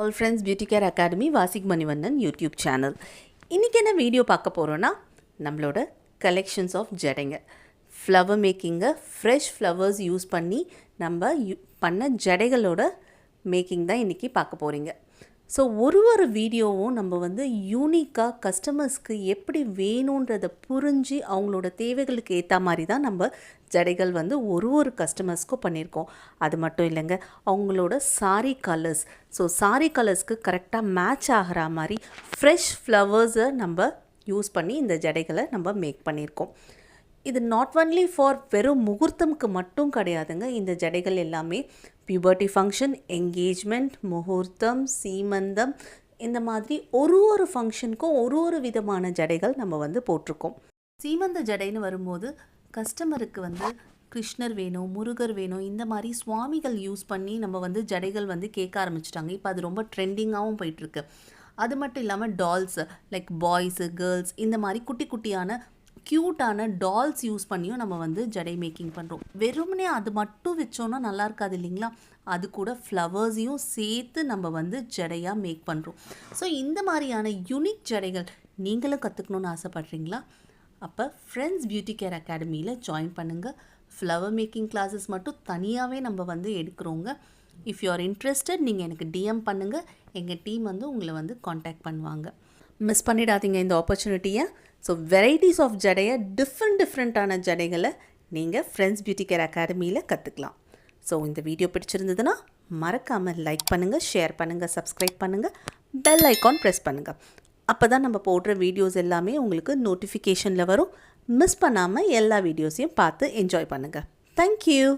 All friends beauty care academy Vasik Manivannan YouTube channel. இன்றைக்கி என்ன video பார்க்க போகிறோன்னா, நம்மளோட கலெக்ஷன்ஸ் ஆஃப் ஜடைங்க, ஃப்ளவர் மேக்கிங்கை ஃப்ரெஷ் ஃப்ளவர்ஸ் யூஸ் பண்ணி நம்ம பண்ண ஜடைகளோட மேக்கிங் தான் இன்றைக்கி பார்க்க போகிறீங்க. ஸோ ஒரு வீடியோவும் நம்ம யூனிக்காக கஸ்டமர்ஸ்க்கு எப்படி வேணுன்றதை புரிஞ்சு அவங்களோட தேவைகளுக்கு ஏற்ற மாதிரி தான் நம்ம ஜடைகள் ஒரு கஸ்டமர்ஸ்க்கும் பண்ணியிருக்கோம். அது மட்டும் இல்லைங்க, அவங்களோட சாரீ கலர்ஸ், ஸோ சாரீ கலர்ஸ்க்கு கரெக்டாக மேட்ச் ஆகிற மாதிரி ஃப்ரெஷ் ஃப்ளவர்ஸை நம்ம யூஸ் பண்ணி இந்த ஜடைகளை நம்ம மேக் பண்ணியிருக்கோம். இது நாட் ஒன்லி ஃபார் வெறும் முகூர்த்தம்க்கு மட்டும் கிடையாதுங்க. இந்த ஜடைகள் எல்லாமே பியூபர்ட்டி ஃபங்க்ஷன், என்கேஜ்மெண்ட், முகூர்த்தம், சீமந்தம், இந்த மாதிரி ஒரு ஃபங்க்ஷனுக்கும் ஒரு விதமான ஜடைகள் நம்ம போட்டிருக்கோம். சீமந்த ஜடைன்னு வரும்போது கஸ்டமருக்கு கிருஷ்ணர் வேணும், முருகர் வேணும், இந்த மாதிரி சுவாமிகள் யூஸ் பண்ணி நம்ம ஜடைகள் கேட்க ஆரம்பிச்சிட்டாங்க. இப்போ அது ரொம்ப ட்ரெண்டிங்காகவும் போயிட்டுருக்கு. அது மட்டும் இல்லாமல் டால்ஸ், லைக் பாய்ஸு, கேர்ள்ஸ், இந்த மாதிரி குட்டி குட்டியான க்யூட்டான டால்ஸ் யூஸ் பண்ணியும் நம்ம ஜடை மேக்கிங் பண்ணுறோம். வெறுமனே அது மட்டும் வச்சோன்னா நல்லா இருக்காது இல்லைங்களா? அது கூட ஃப்ளவர்ஸையும் சேர்த்து நம்ம ஜடையாக மேக் பண்ணுறோம். ஸோ இந்த மாதிரியான யூனிக் ஜடைகள் நீங்களும் கற்றுக்கணுன்னு ஆசைப்பட்றீங்களா? அப்போ ஃப்ரெண்ட்ஸ் பியூட்டி கேர் அகாடமியில் ஜாயின் பண்ணுங்கள். ஃப்ளவர் மேக்கிங் கிளாஸஸ் மட்டும் தனியாகவே நம்ம எடுக்கிறோங்க. இஃப் யூ ஆர் இன்ட்ரெஸ்டட், நீங்கள் எனக்கு டிஎம் பண்ணுங்கள். எங்கள் டீம் உங்களை காண்டாக்ட் பண்ணுவாங்க. மிஸ் பண்ணிடாதீங்க இந்த ஆப்பர்ச்சுனிட்டியை. ஸோ வெரைட்டிஸ் ஆஃப் ஜடையை, டிஃப்ரெண்ட்டான ஜடைகளை நீங்கள் ஃப்ரெண்ட்ஸ் பியூட்டி கேர் அகாடமியில் கற்றுக்கலாம். ஸோ இந்த வீடியோ பிடிச்சிருந்ததுன்னா மறக்காமல் லைக் பண்ணுங்கள், ஷேர் பண்ணுங்கள், சப்ஸ்கிரைப் பண்ணுங்கள், பெல் ஐக்கான் ப்ரெஸ் பண்ணுங்கள். அப்போ தான் நம்ம போடுற வீடியோஸ் எல்லாமே உங்களுக்கு நோட்டிஃபிகேஷனில் வரும். மிஸ் பண்ணாமல் எல்லா வீடியோஸையும் பார்த்து என்ஜாய் பண்ணுங்கள். தேங்க்யூ.